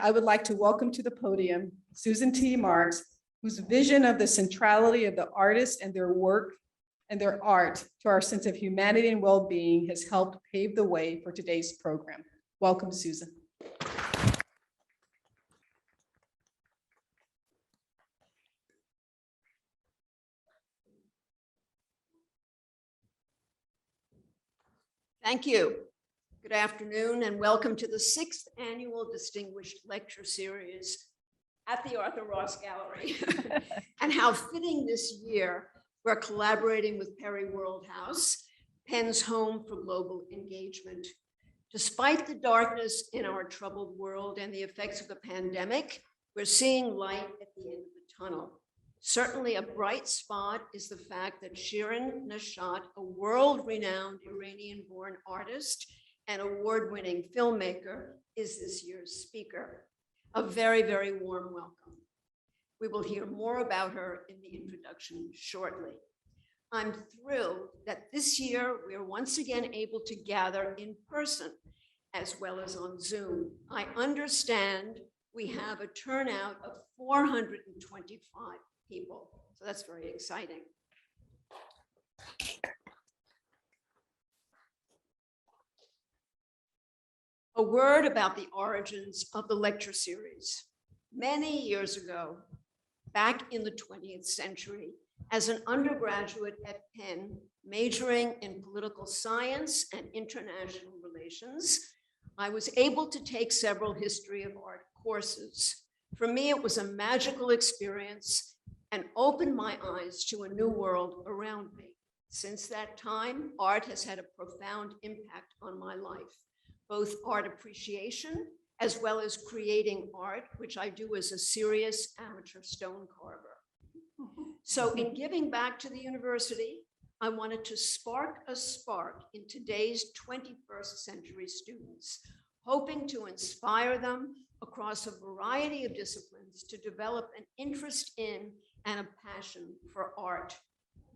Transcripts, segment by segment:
I would like to welcome to the podium Susan T. Marx, whose vision of the centrality of the artists and their work and their art to our sense of humanity and well-being has helped pave the way for today's program. Welcome, Susan. Thank you. Good afternoon and welcome to the 6th annual Distinguished Lecture Series at the Arthur Ross Gallery. And how fitting this year, we're collaborating with Perry Worldhouse, Penn's home for global engagement. Despite the darkness in our troubled world and the effects of the pandemic, we're seeing light at the end of the tunnel. Certainly a bright spot is the fact that Shirin Neshat, a world-renowned Iranian-born artist and award-winning filmmaker, is this year's speaker. A very, very warm welcome. We will hear more about her in the introduction shortly. I'm thrilled that this year we are once again able to gather in person as well as on Zoom. I understand we have a turnout of 425 people, so that's very exciting. A word about the origins of the lecture series. Many years ago, back in the 20th century, as an undergraduate at Penn, majoring in political science and international relations, I was able to take several history of art courses. For me, it was a magical experience and opened my eyes to a new world around me. Since that time, art has had a profound impact on my life, both art appreciation as well as creating art, which I do as a serious amateur stone carver. So in giving back to the university, I wanted to spark a spark in today's 21st century students, hoping to inspire them across a variety of disciplines to develop an interest in and a passion for art.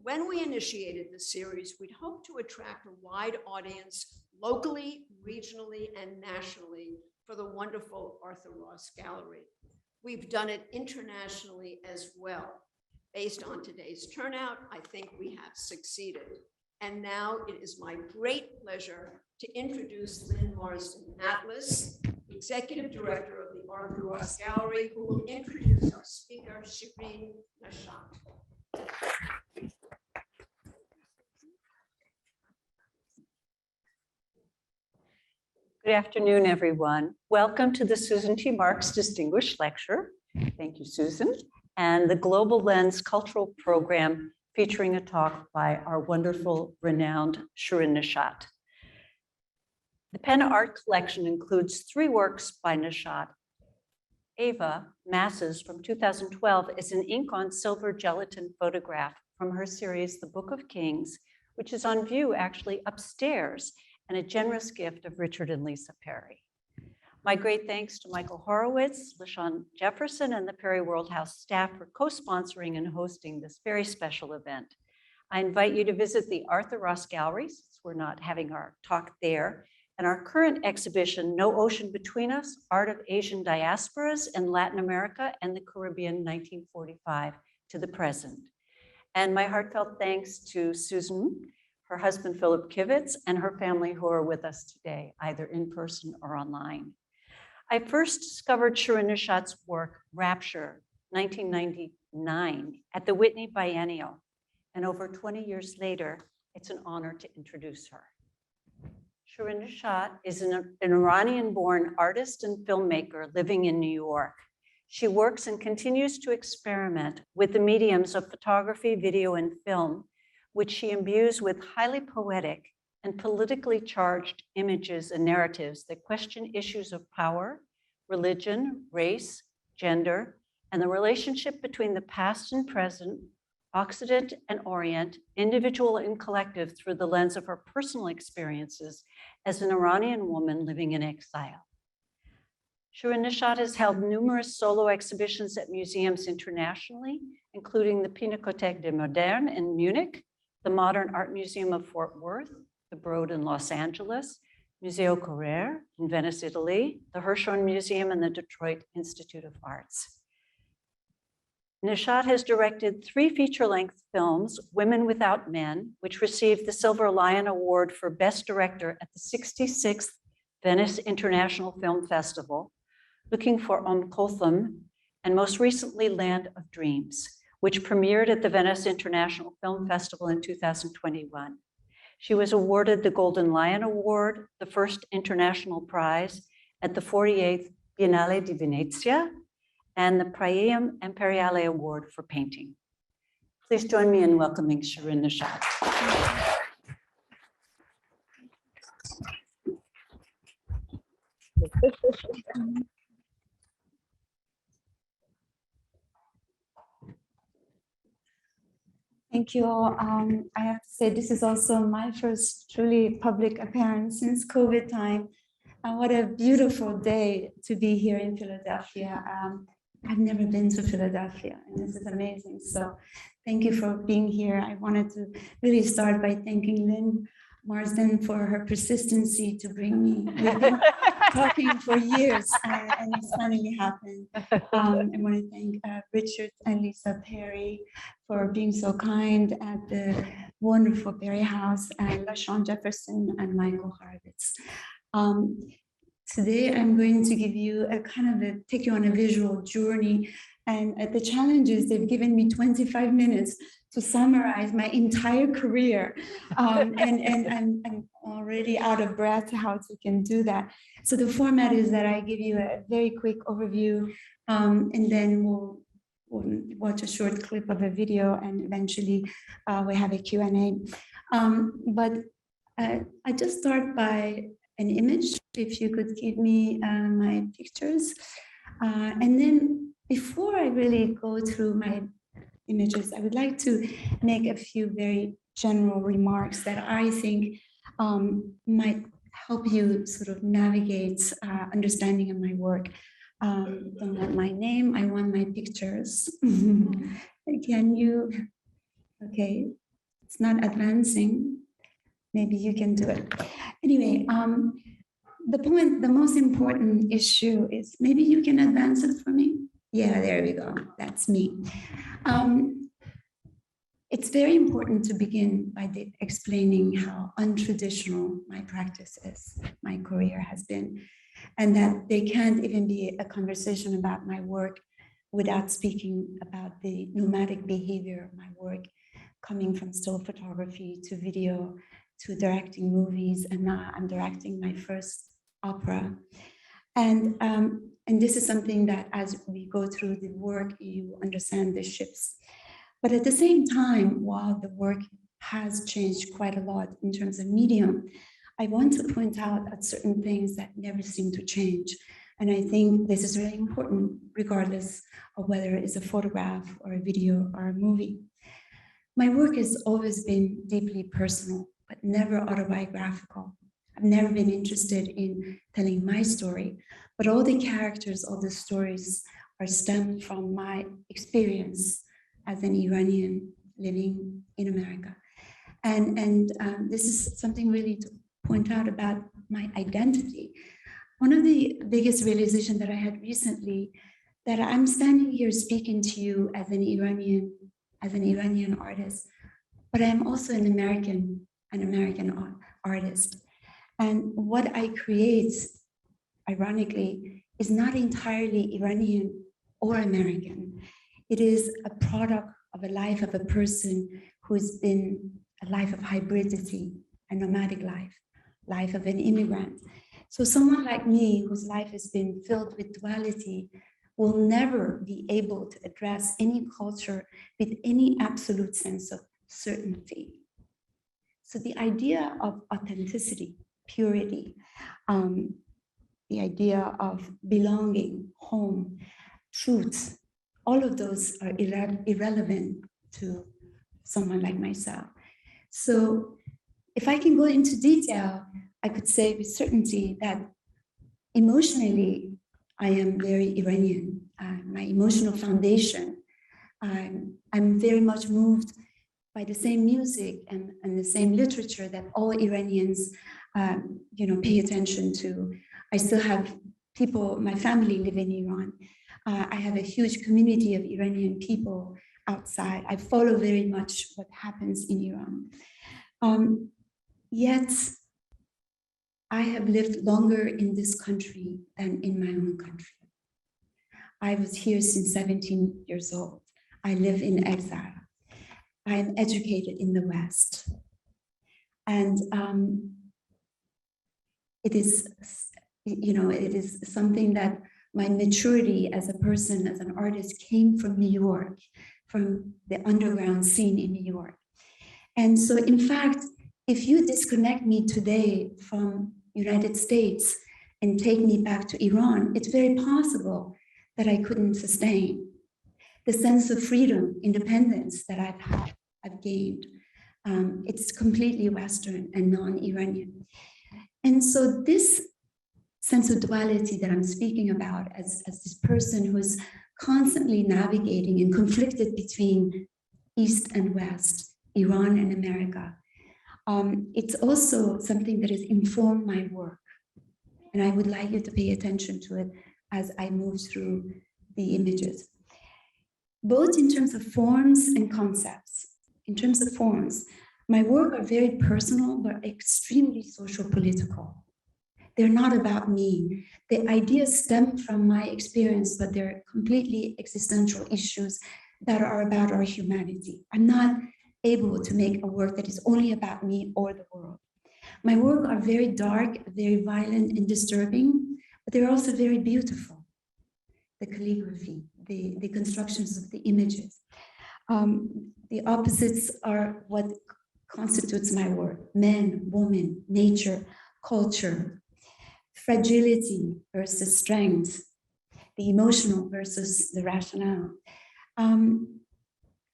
When we initiated the series, we'd hoped to attract a wide audience locally, regionally, and nationally for the wonderful Arthur Ross Gallery. We've done it internationally as well. Based on today's turnout, I think we have succeeded. And now it is my great pleasure to introduce Lynn Marsden-Atlas, Executive Director of the Arthur Ross Gallery, who will introduce our speaker, Shirin Neshat. Good afternoon, everyone. Welcome to the Susan T. Marx Distinguished Lecture. Thank you, Susan. And the Global Lens Cultural Program featuring a talk by our wonderful, renowned Shirin Neshat. The Penn Art Collection includes 3 works by Neshat. Ava, Masses from 2012 is an ink on silver gelatin photograph from her series, The Book of Kings, which is on view actually upstairs, and a generous gift of Richard and Lisa Perry. My great thanks to Michael Horowitz, LaShawn Jefferson, and the Perry Worldhouse staff for co-sponsoring and hosting this very special event. I invite you to visit the Arthur Ross Gallery, since we're not having our talk there, and our current exhibition, No Ocean Between Us, Art of Asian Diasporas in Latin America and the Caribbean, 1945 to the present. And my heartfelt thanks to Susan, her husband, Philip Kivitz, and her family who are with us today, either in person or online. I first discovered Shirin Neshat's work, Rapture, 1999, at the Whitney Biennial. And over 20 years later, it's an honor to introduce her. Shirin Neshat is an Iranian-born artist and filmmaker living in New York. She works and continues to experiment with the mediums of photography, video, and film, which she imbues with highly poetic and politically charged images and narratives that question issues of power, religion, race, gender, and the relationship between the past and present, Occident and Orient, individual and collective through the lens of her personal experiences as an Iranian woman living in exile. Shirin Neshat has held numerous solo exhibitions at museums internationally, including the Pinakothek des Modernes in Munich, the Modern Art Museum of Fort Worth, the Broad in Los Angeles, Museo Correr in Venice, Italy, the Hirshhorn Museum, and the Detroit Institute of Arts. Neshat has directed 3 feature-length films, Women Without Men, which received the Silver Lion Award for Best Director at the 66th Venice International Film Festival, Looking for Kotham, and most recently, Land of Dreams, which premiered at the Venice International Film Festival in 2021. She was awarded the Golden Lion Award, the first international prize at the 48th Biennale di Venezia, and the Premio Imperiale Award for painting. Please join me in welcoming Shirin Neshat. Thank you all. I have to say this is also my first truly public appearance since COVID time. And what a beautiful day to be here in Philadelphia. I've never been to Philadelphia, and this is amazing. So thank you for being here. I wanted to really start by thanking Lynn Marsden for her persistency to bring me. We've been talking for years, and it's finally happened. I want to thank Richard and Lisa Perry for being so kind at the wonderful Perry House, and LaShawn Jefferson and Michael Harvitz. Today, I'm going to give you take you on a visual journey. And the challenge is they've given me 25 minutes to summarize my entire career. And I'm already out of breath how to can do that. So the format is that I give you a very quick overview, and then we'll watch a short clip of a video, and eventually we have a Q&A. But I just start by an image, if you could give me my pictures. And then before I really go through my images, I would like to make a few very general remarks that I think might help you sort of navigate understanding of my work. Don't want my name, I want my pictures. Can you, okay, it's not advancing. Maybe you can do it. Anyway, the most important issue is, maybe you can advance it for me. Yeah, there we go. That's me. It's very important to begin by explaining how untraditional my practice is, my career has been, and that there can't even be a conversation about my work without speaking about the nomadic behavior of my work, coming from still photography to video, to directing movies, and now I'm directing my first opera. And this is something that as we go through the work, you understand the shifts. But at the same time, while the work has changed quite a lot in terms of medium, I want to point out at certain things that never seem to change. And I think this is really important, regardless of whether it's a photograph or a video or a movie. My work has always been deeply personal, but never autobiographical. I've never been interested in telling my story, but all the characters, all the stories are stemmed from my experience as an Iranian living in America. And this is something really to point out about my identity. One of the biggest realizations that I had recently, that I'm standing here speaking to you as an Iranian artist, but I'm also an American artist. And what I create, ironically, is not entirely Iranian or American. It is a product of a life of a person who's been a life of hybridity, a nomadic life of an immigrant. So someone like me, whose life has been filled with duality, will never be able to address any culture with any absolute sense of certainty. So the idea of authenticity, purity, the idea of belonging, home, truth, all of those are irrelevant to someone like myself. So if I can go into detail, I could say with certainty that emotionally, I am very Iranian. My emotional foundation, I'm very much moved by the same music and the same literature that all Iranians pay attention to. I still have people, my family live in Iran. I have a huge community of Iranian people outside. I follow very much what happens in Iran. Yet, I have lived longer in this country than in my own country. I was here since 17 years old. I live in exile. I'm educated in the West. And it is something that my maturity as a person, as an artist, came from New York, from the underground scene in New York. And so, in fact, if you disconnect me today from United States and take me back to Iran, it's very possible that I couldn't sustain the sense of freedom, independence that I've gained. It's completely Western and non-Iranian. And so this sense of duality that I'm speaking about as this person who's constantly navigating and conflicted between East and West, Iran and America, it's also something that has informed my work. And I would like you to pay attention to it as I move through the images, both in terms of forms and concepts. In terms of forms, my work are very personal, but extremely social political. They're not about me. The ideas stem from my experience, but they're completely existential issues that are about our humanity. I'm not able to make a work that is only about me or the world. My work are very dark, very violent and disturbing, but they're also very beautiful. The calligraphy, the constructions of the images. The opposites are what constitutes my work: men, woman, nature, culture, fragility versus strength, the emotional versus the rationale.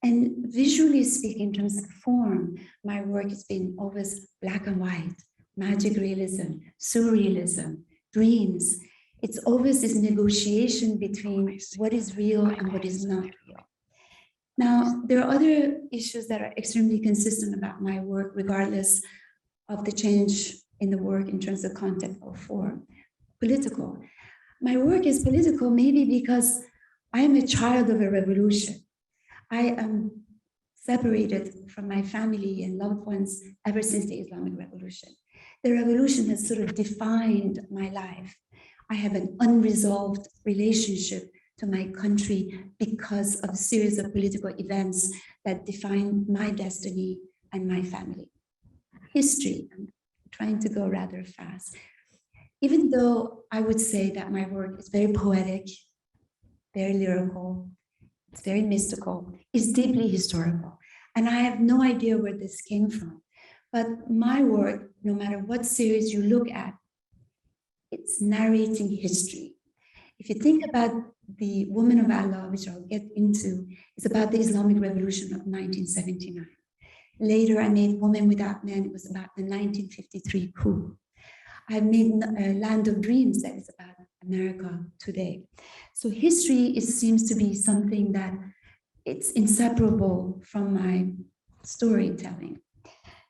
And visually speaking, in terms of form, my work has been always black and white, magic realism, surrealism, dreams. It's always this negotiation between what is real and what is not real. Now, there are other issues that are extremely consistent about my work, regardless of the change in the work in terms of content or form. Political. My work is political maybe because I am a child of a revolution. I am separated from my family and loved ones ever since the Islamic Revolution. The revolution has sort of defined my life. I have an unresolved relationship to my country because of a series of political events that define my destiny and my family. History, I'm trying to go rather fast. Even though I would say that my work is very poetic, very lyrical, it's very mystical, it's deeply historical. And I have no idea where this came from. But my work, no matter what series you look at, it's narrating history. If you think about the Woman of Allah, which I'll get into, it's about the Islamic Revolution of 1979. Later, I made Woman Without Men. It was about the 1953 coup. I've made Land of Dreams, that is about America today. So history seems to be something that it's inseparable from my storytelling.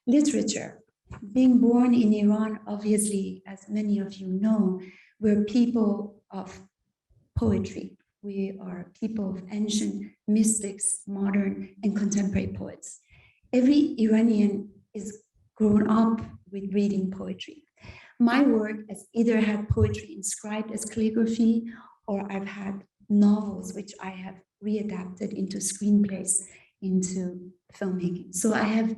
Literature. Being born in Iran, obviously, as many of you know, we're people of poetry. We are people of ancient mystics, modern and contemporary poets. Every Iranian is grown up with reading poetry. My work has either had poetry inscribed as calligraphy, or I've had novels which I have readapted into screenplays, into filmmaking. So I have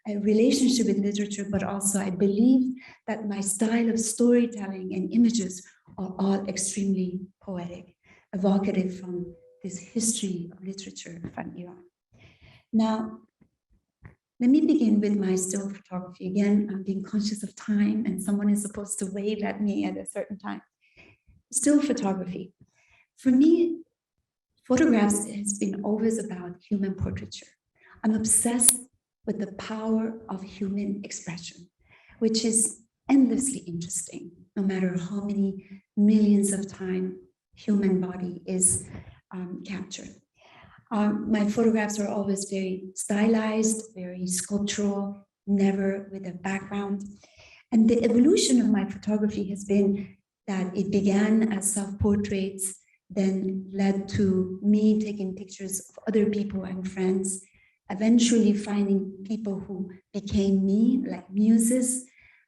a relationship with literature, but also I believe that my style of storytelling and images are all extremely poetic, evocative from this history of literature from Iran. Now, let me begin with my still photography. Again, I'm being conscious of time and someone is supposed to wave at me at a certain time. Still photography. For me, photographs has been always about human portraiture. I'm obsessed with the power of human expression, which is endlessly interesting, no matter how many millions of times human body is captured. My photographs are always very stylized, very sculptural, never with a background. And the evolution of my photography has been that it began as self-portraits, then led to me taking pictures of other people and friends, eventually finding people who became me, like muses.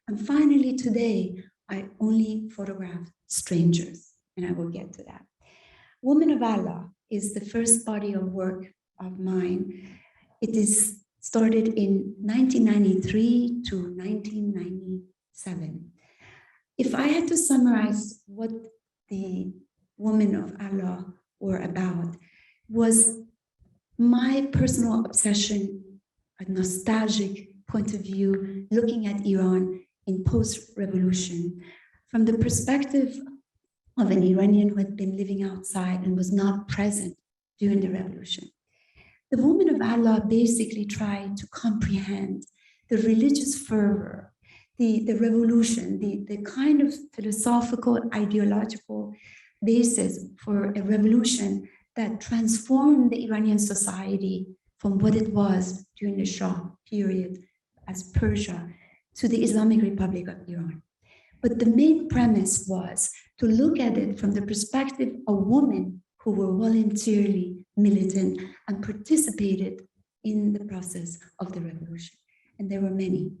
And finally today, I only photograph strangers, and I will get to that. Woman of Allah is the first body of work of mine. It is started in 1993 to 1997. If I had to summarize what the Women of Allah were about, was my personal obsession, a nostalgic point of view, looking at Iran in post-revolution from the perspective of an Iranian who had been living outside and was not present during the revolution. The Women of Allah basically tried to comprehend the religious fervor, the revolution, the kind of philosophical, ideological basis for a revolution that transformed the Iranian society from what it was during the Shah period as Persia to the Islamic Republic of Iran. But the main premise was to look at it from the perspective of women who were voluntarily militant and participated in the process of the revolution. And there were many.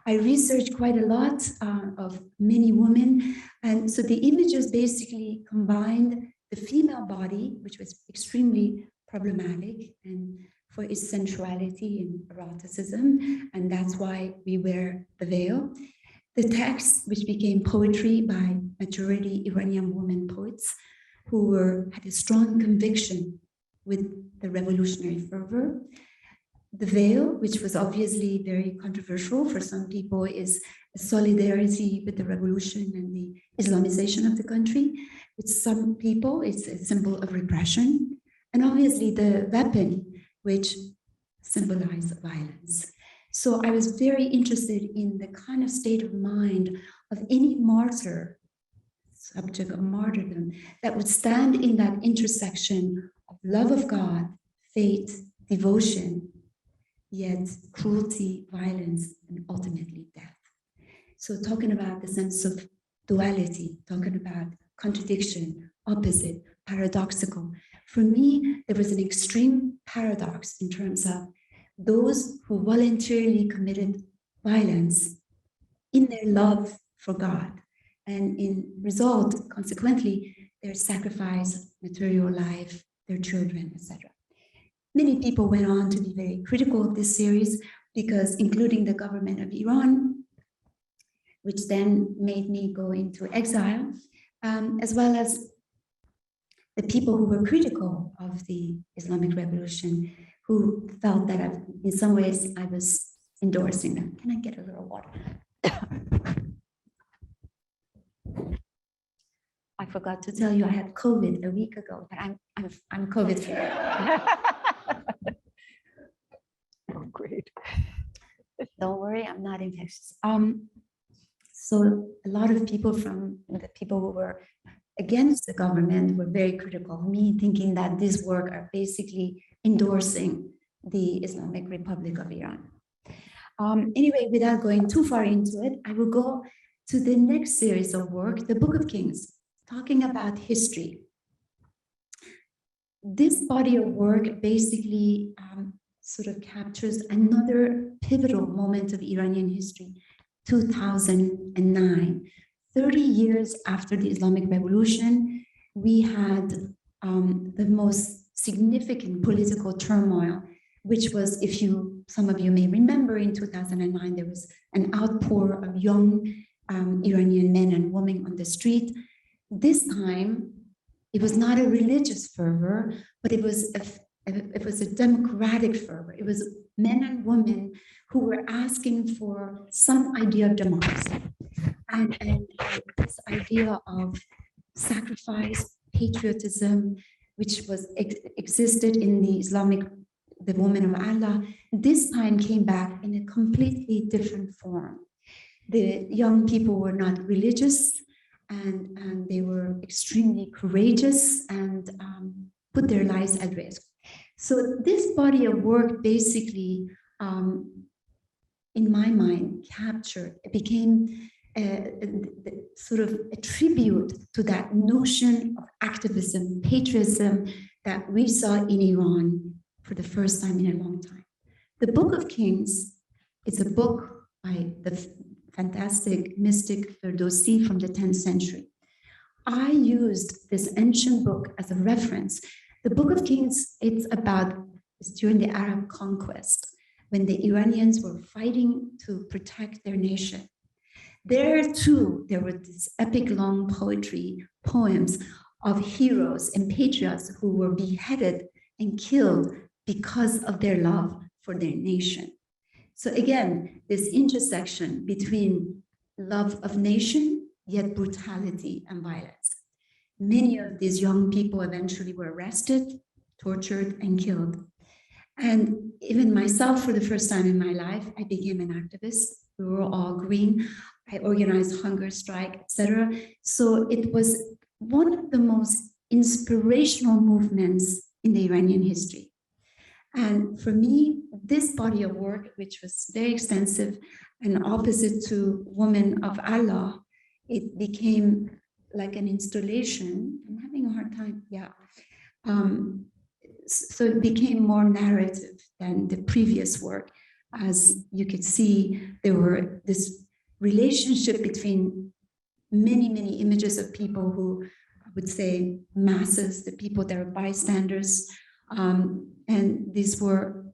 I researched quite a lot of many women. And so the images basically combined the female body, which was extremely problematic and for its sensuality and eroticism. And that's why we wear the veil. The text, which became poetry by majority Iranian women poets who had a strong conviction with the revolutionary fervor. The veil, which was obviously very controversial for some people, is a solidarity with the revolution and the Islamization of the country. With some people, it's a symbol of repression. And obviously the weapon, which symbolized violence. So I was very interested in the kind of state of mind of any martyr, subject of martyrdom, that would stand in that intersection of love of God, faith, devotion, yet cruelty, violence, and ultimately death. So talking about the sense of duality, talking about contradiction, opposite, paradoxical. For me, there was an extreme paradox in terms of those who voluntarily committed violence in their love for God, and in result, consequently, their sacrifice, material life, their children, etc. Many people went on to be very critical of this series because, including the government of Iran, which then made me go into exile, as well as the people who were critical of the Islamic Revolution, who felt that in some ways I was endorsing them. Can I get a little water? I forgot to tell you I had COVID a week ago, but I'm COVID free. Oh, great. Don't worry, I'm not infectious. So a lot of people from the people who were against the government were very critical of me, thinking that this work are basically endorsing the Islamic Republic of Iran. Anyway, without going too far into it, I will go to the next series of work, the Book of Kings, talking about history. This body of work basically sort of captures another pivotal moment of Iranian history, 2009. 30 years after the Islamic Revolution, we had the most significant political turmoil, which was, some of you may remember, in 2009, there was an outpour of young Iranian men and women on the street. This time, it was not a religious fervor, but it was a democratic fervor. It was men and women who were asking for some idea of democracy. And this idea of sacrifice, patriotism, which existed in the Women of Allah, this time came back in a completely different form. The young people were not religious, and they were extremely courageous and put their lives at risk. So this body of work basically in my mind, captured. It became sort of a tribute to that notion of activism, patriotism that we saw in Iran for the first time in a long time. The Book of Kings is a book by the fantastic mystic Ferdowsi from the 10th century. I used this ancient book as a reference. The Book of Kings, it's during the Arab conquest, when the Iranians were fighting to protect their nation. There too, there were these epic long poems of heroes and patriots who were beheaded and killed because of their love for their nation. So again, this intersection between love of nation, yet brutality and violence. Many of these young people eventually were arrested, tortured, and killed. And even myself, for the first time in my life, I became an activist. We were all green. I organized hunger strike, etc. So it was one of the most inspirational movements in the Iranian history. And for me, this body of work, which was very extensive and opposite to Women of Allah, it became like an installation. I'm having a hard time, yeah. So it became more narrative than the previous work. As you could see, there were this relationship between many, many images of people who, I would say, masses, the people that are bystanders. And these were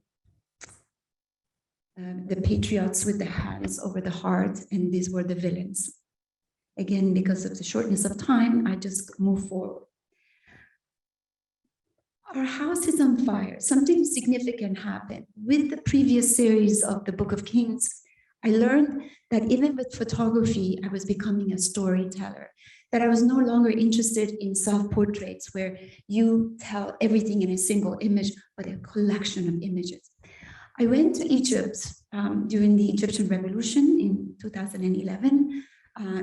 the patriots with the hands over the heart, and these were the villains. Again, because of the shortness of time, I just move forward. Our house is on fire. Something significant happened. With the previous series of the Book of Kings, I learned that even with photography, I was becoming a storyteller, that I was no longer interested in self-portraits where you tell everything in a single image, but a collection of images. I went to Egypt during the Egyptian Revolution in 2011.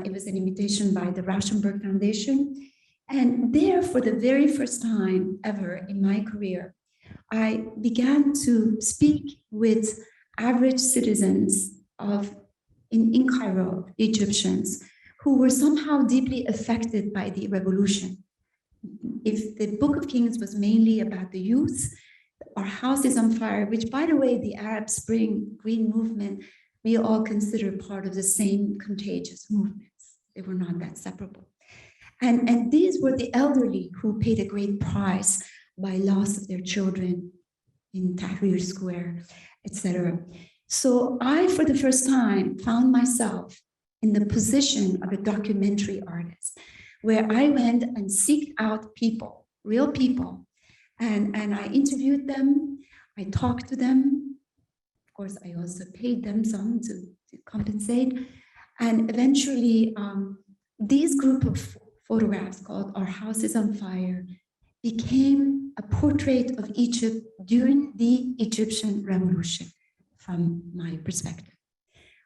It was an invitation by the Rauschenberg Foundation. And there, for the very first time ever in my career, I began to speak with average citizens in Cairo, Egyptians, who were somehow deeply affected by the revolution. If the Book of Kings was mainly about the youth, Our House is on Fire, which, by the way, the Arab Spring Green Movement, we all consider part of the same contagious movements. They were not that separable. And these were the elderly who paid a great price by loss of their children in Tahrir Square, etc. So I, for the first time, found myself in the position of a documentary artist, where I went and seeked out people, real people, and I interviewed them, I talked to them. Of course, I also paid them some to compensate. And eventually, these group of photographs called Our House is on Fire became a portrait of Egypt during the Egyptian Revolution from my perspective.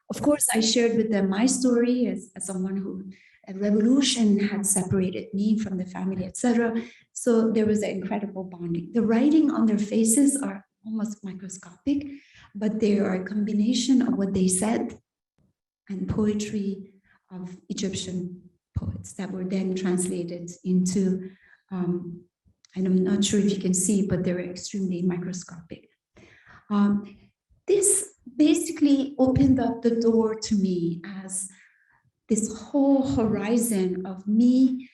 Of course, I shared with them my story as someone who a revolution had separated me from the family, etc. So there was an incredible bonding. The writing on their faces are almost microscopic, but they are a combination of what they said and poetry of Egyptian poets that were then translated into, and I'm not sure if you can see, but they're extremely microscopic. This basically opened up the door to me as this whole horizon of me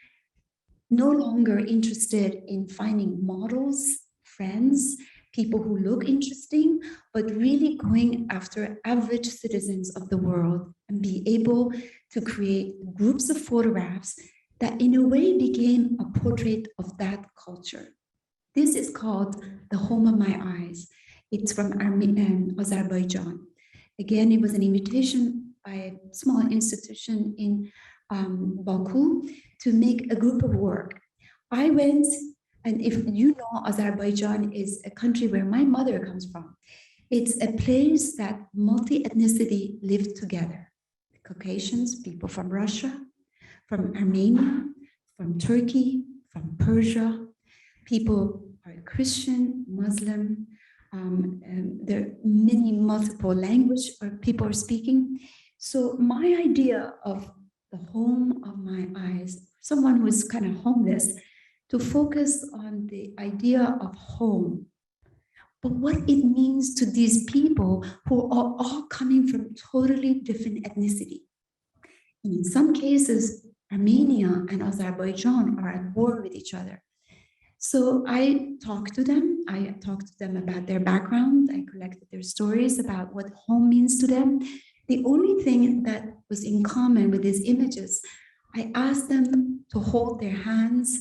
no longer interested in finding models, friends, people who look interesting, but really going after average citizens of the world and be able to create groups of photographs that in a way became a portrait of that culture. This is called The Home of My Eyes. It's from Azerbaijan. Again, it was an invitation by a small institution in Baku to make a group of work. I went, and if you know, Azerbaijan is a country where my mother comes from. It's a place that multi-ethnicity live together. Caucasians, people from Russia, from Armenia, from Turkey, from Persia. People are Christian, Muslim, there are many multiple language or people are speaking. So my idea of the home of my eyes, someone who is kind of homeless, to focus on the idea of home, but what it means to these people who are all coming from totally different ethnicity. And in some cases, Armenia and Azerbaijan are at war with each other. So I talked to them. I talked to them about their background. I collected their stories about what home means to them. The only thing that was in common with these images, I asked them to hold their hands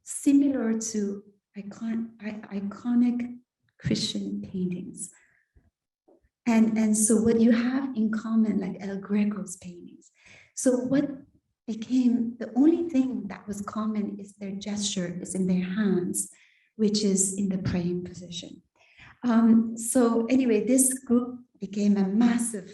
similar to iconic Christian paintings. And so what you have in common, like El Greco's paintings. So what became the only thing that was common is their gesture is in their hands, which is in the praying position. So anyway, this group became a massive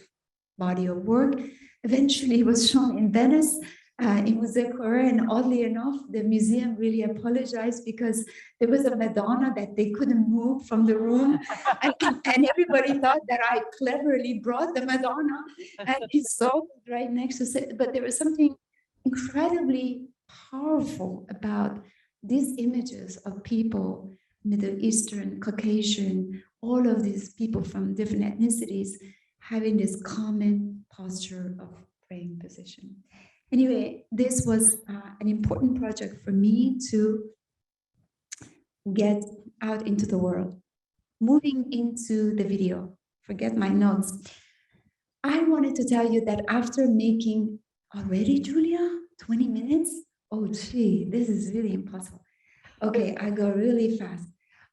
body of work. Eventually it was shown in Venice, in Musée Corre, and oddly enough, the museum really apologized because there was a Madonna that they couldn't move from the room. And everybody thought that I cleverly brought the Madonna and installed it right next to it. But there was something incredibly powerful about these images of people, Middle Eastern, Caucasian, all of these people from different ethnicities having this common posture of praying position. Anyway, this was an important project for me to get out into the world. Moving into the video, forget my notes. I wanted to tell you that after making already, Julia, 20 minutes? Oh, gee, this is really impossible. Okay, I go really fast.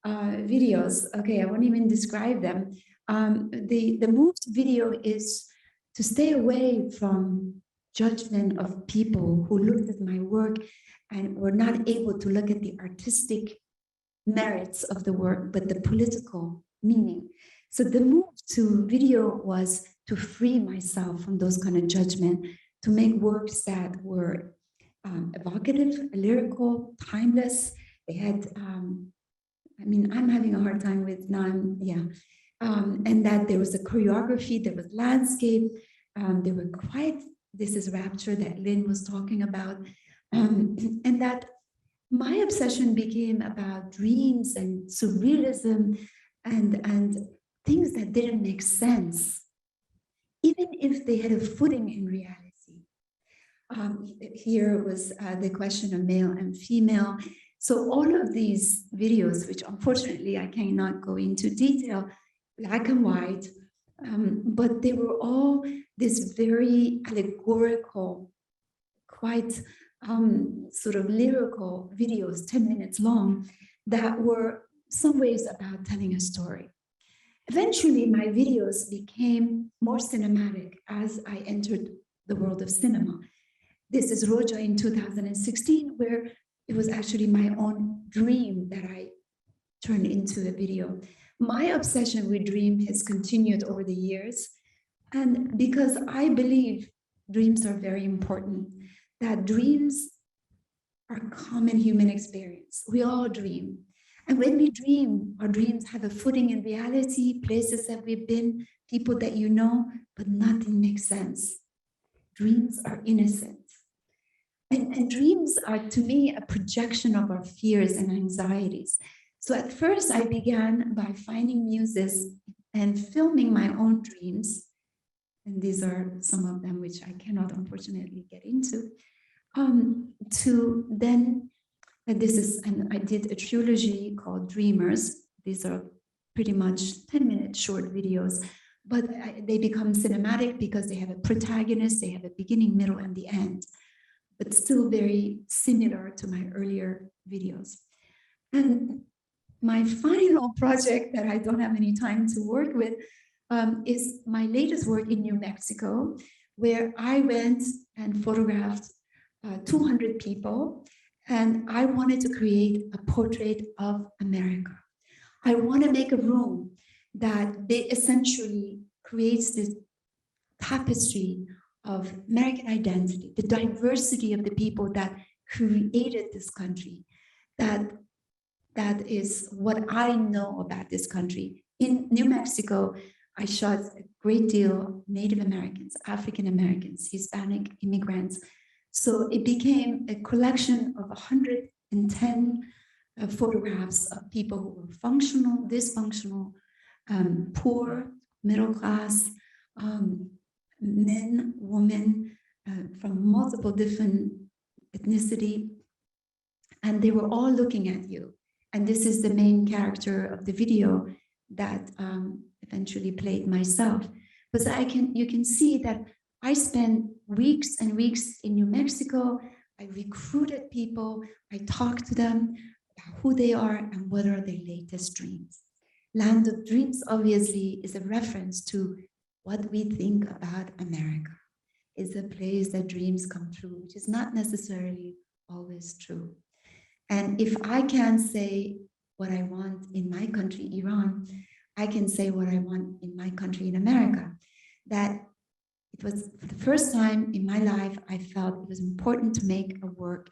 Videos, okay, I won't even describe them. The moved video is to stay away from judgment of people who looked at my work and were not able to look at the artistic merits of the work, but the political meaning. So the move to video was to free myself from those kind of judgment, to make works that were evocative, lyrical, timeless. They had, I mean, I'm having a hard time with and that there was a choreography, there was landscape, there were quite, this is rapture that Lynn was talking about, and that my obsession became about dreams and surrealism and things that didn't make sense, even if they had a footing in reality. Here was the question of male and female. So all of these videos, which unfortunately I cannot go into detail, black and white, but they were all this very allegorical, quite sort of lyrical videos, 10 minutes long, that were some ways about telling a story. Eventually, my videos became more cinematic as I entered the world of cinema. This is Roja in 2016, where it was actually my own dream that I turned into a video. My obsession with dream has continued over the years. And because I believe dreams are very important, that dreams are common human experience. We all dream. And when we dream, our dreams have a footing in reality, places that we've been, people that you know, but nothing makes sense. Dreams are innocent. And dreams are, to me, a projection of our fears and anxieties. So at first, I began by finding muses and filming my own dreams. And these are some of them which I cannot, unfortunately, get into. To then, and I did a trilogy called Dreamers. These are pretty much 10-minute short videos, but they become cinematic because they have a protagonist, they have a beginning, middle, and the end, but still very similar to my earlier videos. And my final project that I don't have any time to work with is my latest work in New Mexico, where I went and photographed 200 people, and I wanted to create a portrait of America. I want to make a room that essentially creates this tapestry of American identity, the diversity of the people that created this country, that that is what I know about this country. In New Mexico, I shot a great deal Native Americans, African Americans, Hispanic immigrants. So it became a collection of 110 photographs of people who were functional, dysfunctional, poor, middle class, men, women, from multiple different ethnicity, and they were all looking at you. And this is the main character of the video that eventually played myself. But you can see that I spent weeks and weeks in New Mexico. I recruited people. I talked to them about who they are and what are their latest dreams. Land of Dreams obviously is a reference to what we think about America. It's a place that dreams come true, which is not necessarily always true. And if I can say what I want in my country, Iran, I can say what I want in my country, in America. That it was for the first time in my life, I felt it was important to make a work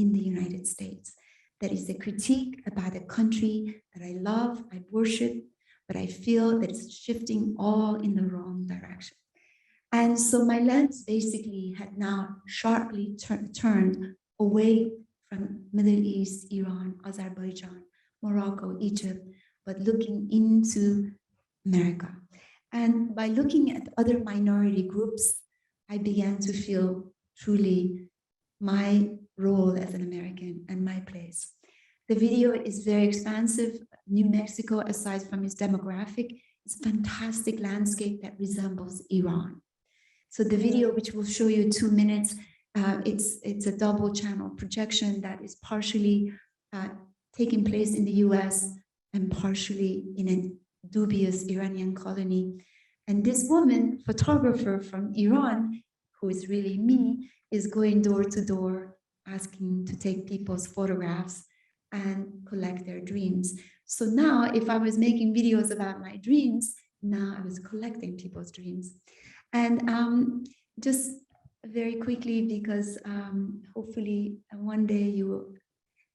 in the United States. That is a critique about a country that I love, I worship, but I feel that it's shifting all in the wrong direction. And so my lens basically had now sharply turned away from Middle East, Iran, Azerbaijan, Morocco, Egypt, but looking into America. And by looking at other minority groups, I began to feel truly my role as an American and my place. The video is very expansive. New Mexico, aside from its demographic, is a fantastic landscape that resembles Iran. So the video, which will show you 2 minutes, it's a double channel projection that is partially taking place in the US and partially in a dubious Iranian colony. And this woman, photographer from Iran, who is really me, is going door to door, asking to take people's photographs and collect their dreams. So now, if I was making videos about my dreams, now I was collecting people's dreams. And just very quickly, because hopefully one day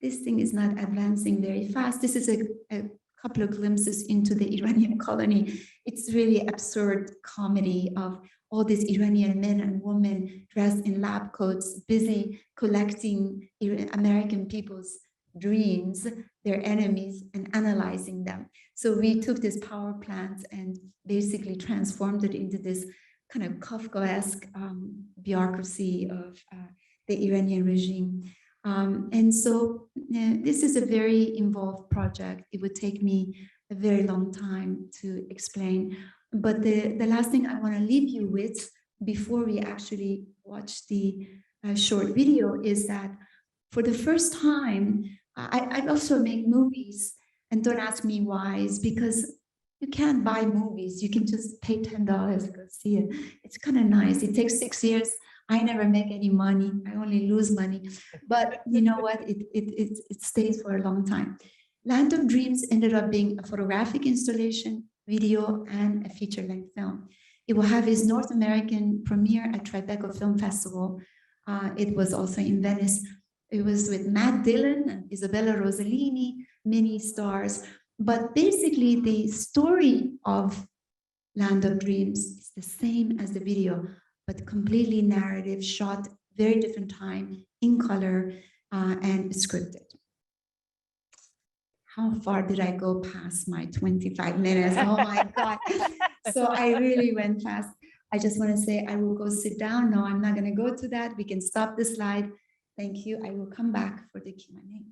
this thing is not advancing very fast. This is a couple of glimpses into the Iranian colony. It's really absurd comedy of all these Iranian men and women dressed in lab coats, busy collecting American people's dreams, their enemies, and analyzing them. So we took this power plant and basically transformed it into this kind of Kafkaesque bureaucracy of the Iranian regime. And so this is a very involved project. It would take me a very long time to explain. But the last thing I want to leave you with before we actually watch the short video is that for the first time, I also make movies, and don't ask me why, it's because you can't buy movies. You can just pay $10 to go see it. It's kind of nice. It takes 6 years. I never make any money. I only lose money. But you know what? It stays for a long time. Land of Dreams ended up being a photographic installation, video, and a feature-length film. It will have its North American premiere at Tribeca Film Festival. It was also in Venice. It was with Matt Dillon and Isabella Rossellini, many stars. But basically, the story of Land of Dreams is the same as the video, but completely narrative, shot very different time, in color, and scripted. How far did I go past my 25 minutes? Oh my God. So I really went fast. I just want to say I will go sit down. No, I'm not going to go to that. We can stop the slide. Thank you. I will come back for the Q&A.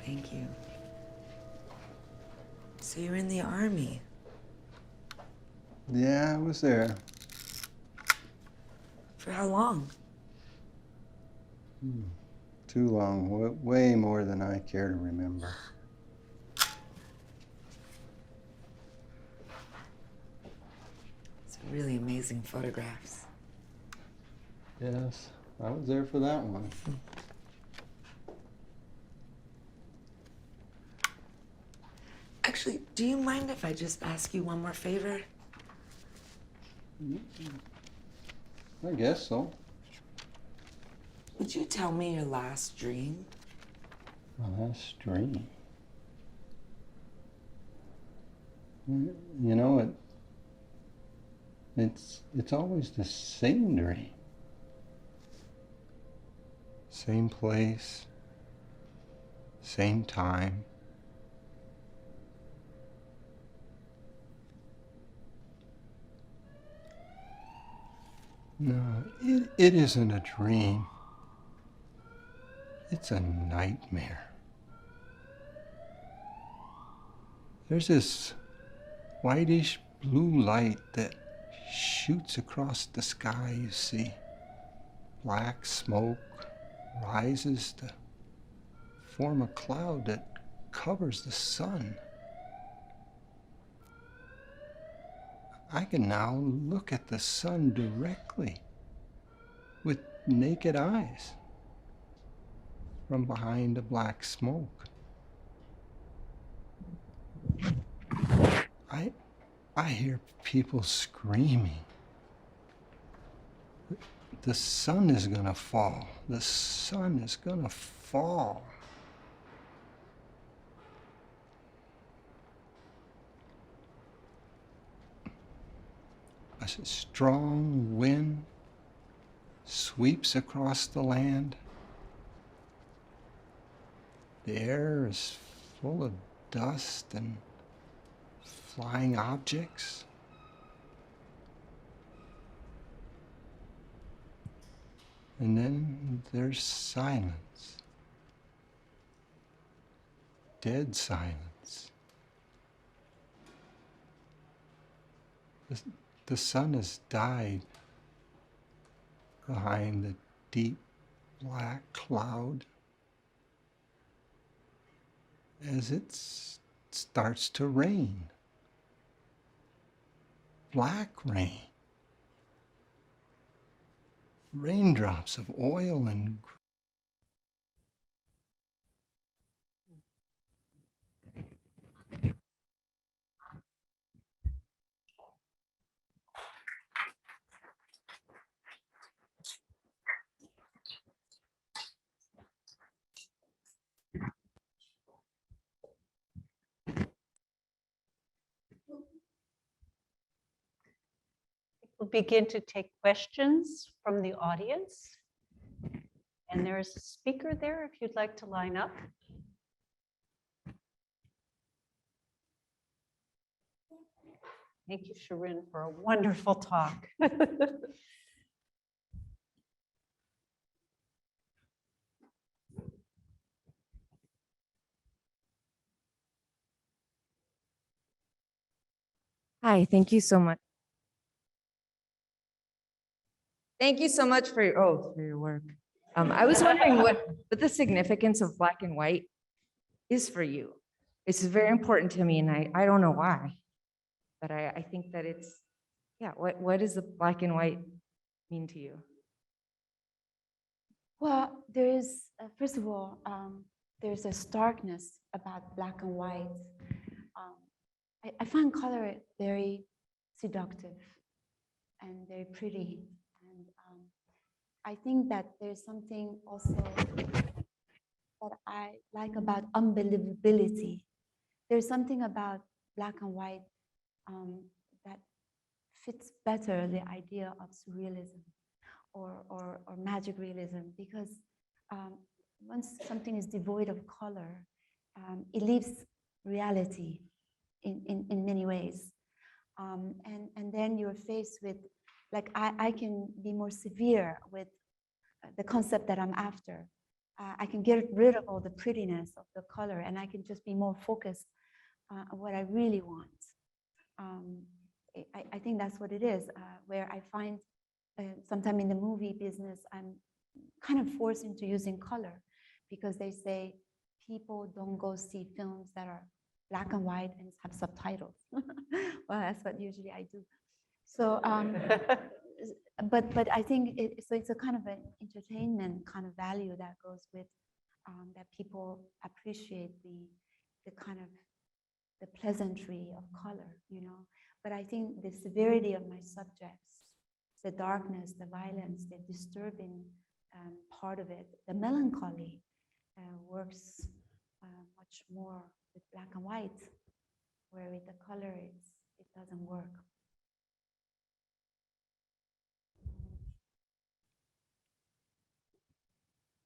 Thank you. So you're in the army? Yeah, I was there. For how long? Too long, way more than I care to remember. It's really amazing. amazing photographs. Yes, I was there for that one. Actually, do you mind if I just ask you one more favor? I guess so. Would you tell me your last dream? My last dream. You know, it's always the same dream. Same place, same time. No, it isn't a dream. It's a nightmare. There's this whitish blue light that shoots across the sky, you see. Black smoke rises to form a cloud that covers the sun. I can now look at the sun directly with naked eyes from behind the black smoke. I hear people screaming. The sun is gonna fall. The sun is gonna fall. A strong wind sweeps across the land. The air is full of dust and flying objects. And then there's silence. Dead silence. The sun has died behind the deep black cloud as it starts to rain. Black rain. Raindrops of oil and We'll begin to take questions from the audience. And there's a speaker there if you'd like to line up. Thank you, Shirin, for a wonderful talk. Hi, thank you so much. Thank you so much for your work. I was wondering what the significance of black and white is for you. It's very important to me, and I don't know why, but I think that it's, yeah, what does the black and white mean to you? Well, there is, first of all, there's a starkness about black and white. I find color very seductive and very pretty. And I think that there's something also that I like about unbelievability. There's something about black and white that fits better the idea of surrealism or magic realism, because once something is devoid of color, it leaves reality in many ways. And then you're faced with, like, I can be more severe with the concept that I'm after. I can get rid of all the prettiness of the color, and I can just be more focused on what I really want. I think that's what it is, where I find sometime in the movie business, I'm kind of forced into using color, because they say people don't go see films that are black and white and have subtitles. Well, that's what usually I do. So, but I think so it's a kind of an entertainment kind of value that goes with that people appreciate the kind of the pleasantry of color, you know. But I think the severity of my subjects, the darkness, the violence, the disturbing part of it, the melancholy works much more with black and white, where with the color it doesn't work.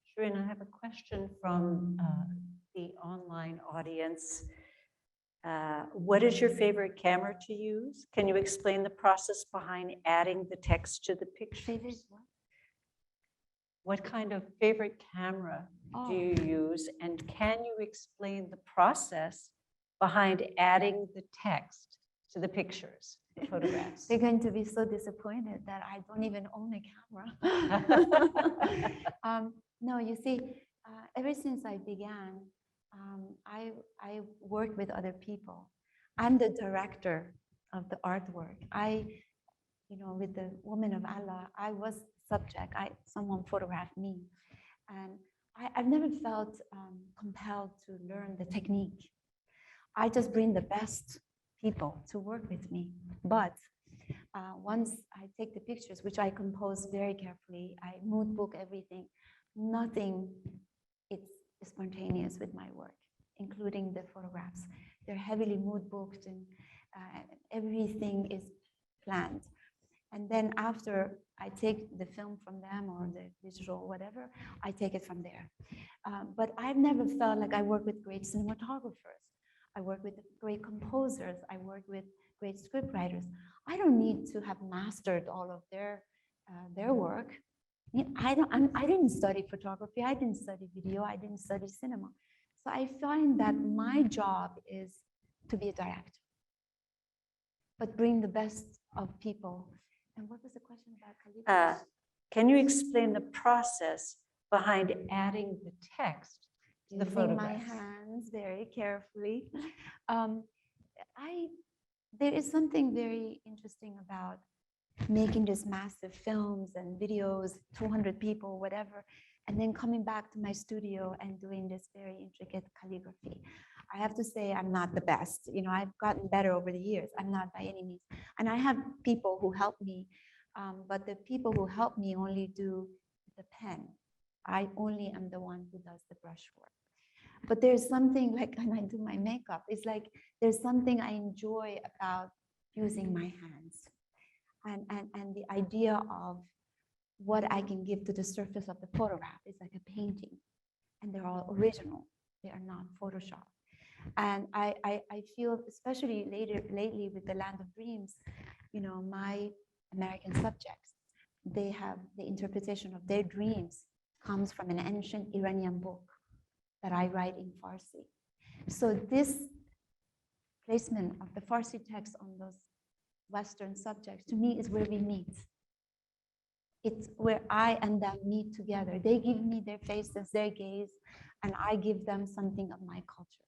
Shirin, I have a question from the online audience. What is your favorite camera to use? Can you explain the process behind adding the text to the picture? Favorite what? What kind of favorite camera do you use? And can you explain the process behind adding the text to the pictures, the photographs? They're going to be so disappointed that I don't even own a camera. No, you see, ever since I began, I work with other people. I'm the director of the artwork. With the Woman of Allah, I was subject. Someone photographed me, and I've never felt compelled to learn the technique. I just bring the best people to work with me. But once I take the pictures, which I compose very carefully, I mood book everything. Nothing is spontaneous with my work, including the photographs. They're heavily mood booked, and everything is planned. And then after I take the film from them or the digital, whatever, I take it from there. But I've never felt like I work with great cinematographers. I work with great composers. I work with great scriptwriters. I don't need to have mastered all of their work. I didn't study photography. I didn't study video. I didn't study cinema. So I find that my job is to be a director, but bring the best of people. And what was the question about calligraphy? Can you explain the process behind adding the text to the Using my photographs? hands very carefully. There is something very interesting about making these massive films and videos, 200 people, whatever, and then coming back to my studio and doing this very intricate calligraphy. I have to say I'm not the best. I've gotten better over the years. I'm not by any means. And I have people who help me, but the people who help me only do the pen. I only am the one who does the brushwork. But there's something like when I do my makeup, it's like there's something I enjoy about using my hands. And the idea of what I can give to the surface of the photograph is like a painting. And they're all original. They are not Photoshop. And I feel, especially lately with the Land of Dreams, my American subjects, they have the interpretation of their dreams comes from an ancient Iranian book that I write in Farsi. So this placement of the Farsi text on those Western subjects, to me, is where we meet. It's where I and them meet together. They give me their faces, their gaze, and I give them something of my culture.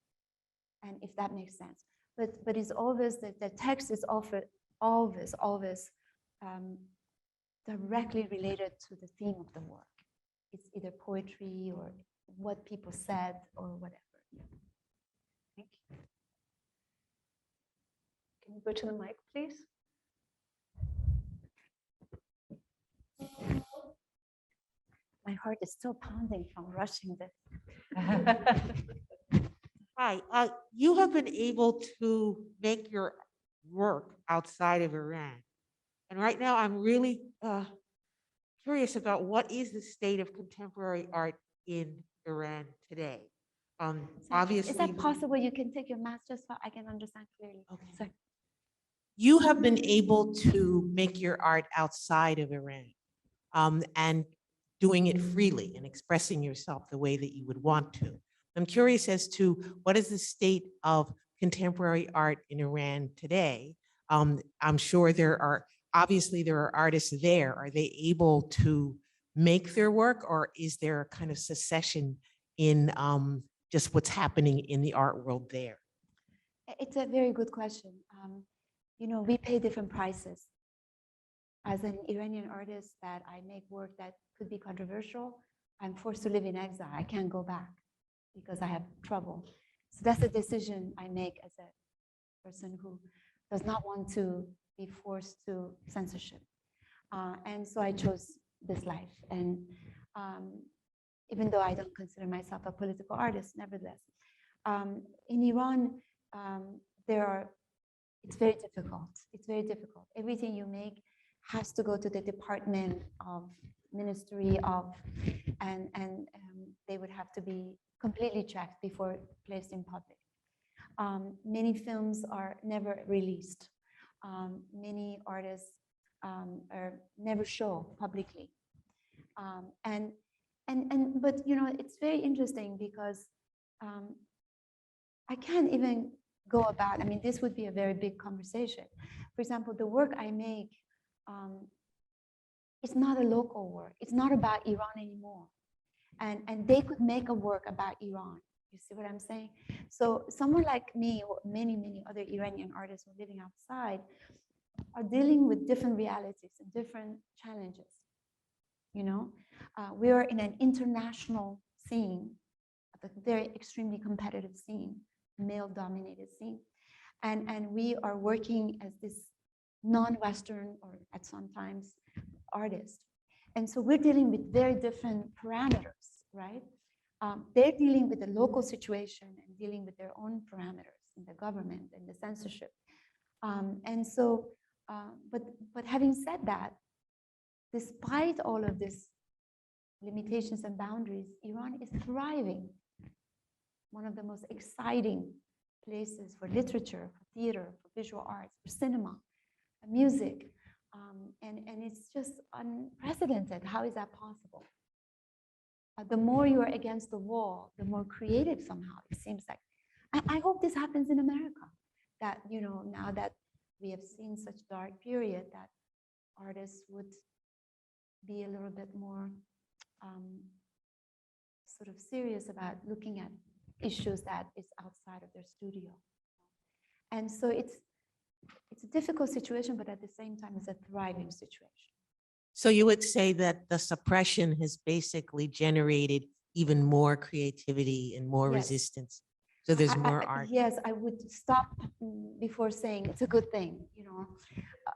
And if that makes sense. But it's always that the text is always directly related to the theme of the work. It's either poetry or what people said or whatever. Thank you. Can you go to the mic, please? My heart is still pounding from rushing this. Hi, you have been able to make your work outside of Iran. And right now I'm really curious about what is the state of contemporary art in Iran today. Obviously. Is that possible? You can take your mask just so I can understand clearly. Okay. Sorry. You have been able to make your art outside of Iran and doing it freely and expressing yourself the way that you would want to. I'm curious as to what is the state of contemporary art in Iran today. I'm sure there are artists there. Are they able to make their work, or is there a kind of secession in just what's happening in the art world there? It's a very good question. We pay different prices as an Iranian artist, that I make work that could be controversial, I'm forced to live in exile. I can't go back because I have trouble. So that's a decision I make as a person who does not want to be forced to censorship. And so I chose this life. And even though I don't consider myself a political artist, nevertheless, in Iran, it's very difficult. It's very difficult. Everything you make has to go to the Department of Ministry of, and they would have to be completely checked before placed in public. Many films are never released. Many artists are never shown publicly. But you know, it's very interesting because I can't even go about, I mean, this would be a very big conversation. For example, the work I make, it's not a local work. It's not about Iran anymore. And they could make a work about Iran. You see what I'm saying? So someone like me or many, many other Iranian artists who are living outside are dealing with different realities and different challenges. You know, we are in an international scene, a very extremely competitive scene, male-dominated scene. And we are working as this non-Western or at sometimes artist. And so we're dealing with very different parameters, right? They're dealing with the local situation and dealing with their own parameters in the government and the censorship. And so, but having said that, despite all of these limitations and boundaries, Iran is thriving. One of the most exciting places for literature, for theater, for visual arts, for cinema, music. And it's just unprecedented. How is that possible? The more you are against the wall, the more creative somehow it seems like. I hope this happens in America, that, you know, now that we have seen such dark period, that artists would be a little bit more sort of serious about looking at issues that is outside of their studio. And so it's a difficult situation, but at the same time, it's a thriving situation. So you would say that the suppression has basically generated even more creativity and more Yes. resistance. So there's more art. Yes, I would stop before saying it's a good thing. You know,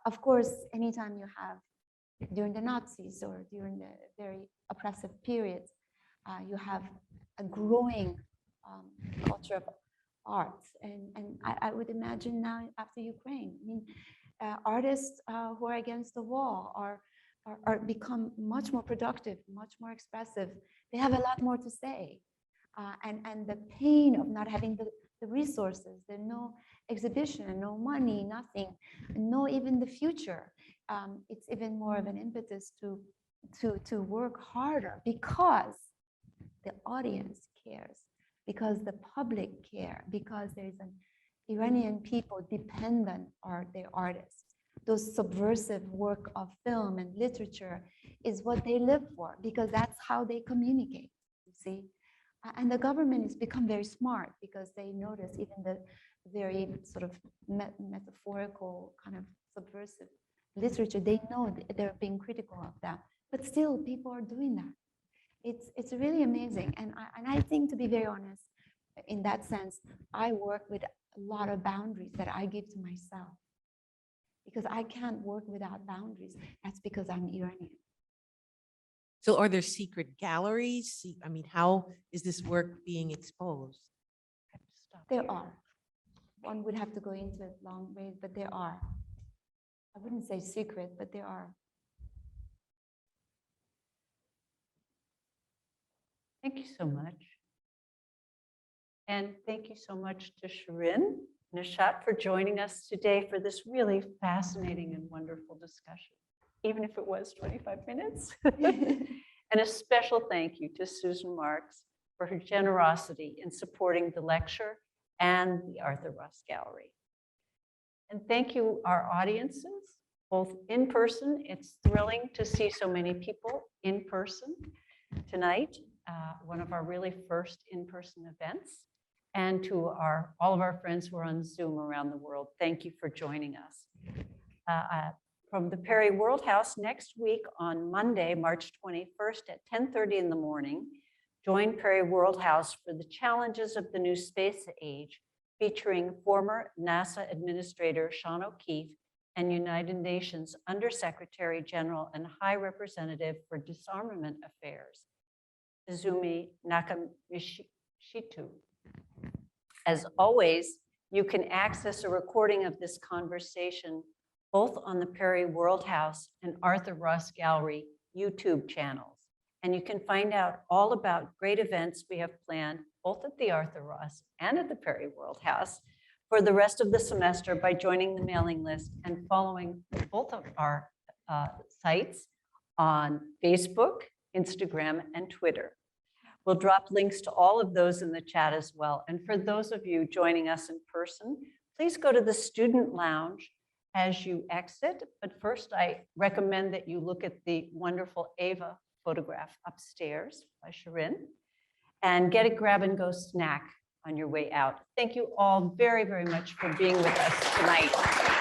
of course, anytime you have, during the Nazis or during the very oppressive periods, you have a growing culture of arts. And I would imagine now after Ukraine, I mean, artists who are against the wall are become much more productive, much more expressive. They have a lot more to say. And the pain of not having the resources, there's no exhibition, no money, nothing, no even the future. It's even more of an impetus to work harder because the audience cares, because the public care, because there's an Iranian people dependent on their artists. Those subversive work of film and literature is what they live for, because that's how they communicate, you see. And the government has become very smart because they notice even the very sort of metaphorical kind of subversive literature. They know they're being critical of that, but still people are doing that. It's really amazing. And I think, to be very honest, in that sense, I work with a lot of boundaries that I give to myself, because I can't work without boundaries. That's because I'm Iranian. So are there secret galleries? I mean, how is this work being exposed? There are. One would have to go into it long ways, but there are. I wouldn't say secret, but there are. Thank you so much. And thank you so much to Shirin Neshat for joining us today for this really fascinating and wonderful discussion, even if it was 25 minutes. And a special thank you to Susan Marx for her generosity in supporting the lecture and the Arthur Russ Gallery. And thank you, our audiences, both in person. It's thrilling to see so many people in person tonight, one of our really first in-person events. And to all of our friends who are on Zoom around the world, thank you for joining us. from the Perry World House next week on Monday, March 21st at 10:30 in the morning. Join Perry World House for the Challenges of the New Space Age, featuring former NASA Administrator Sean O'Keefe and United Nations Undersecretary General and High Representative for Disarmament Affairs, Izumi Nakamitsu. As always, you can access a recording of this conversation both on the Perry World House and Arthur Ross Gallery YouTube channels. And you can find out all about great events we have planned both at the Arthur Ross and at the Perry World House for the rest of the semester by joining the mailing list and following both of our sites on Facebook, Instagram, and Twitter. We'll drop links to all of those in the chat as well. And for those of you joining us in person, please go to the Student Lounge as you exit. But first, I recommend that you look at the wonderful Ava photograph upstairs by Shirin and get a grab-and-go snack on your way out. Thank you all very, very much for being with us tonight.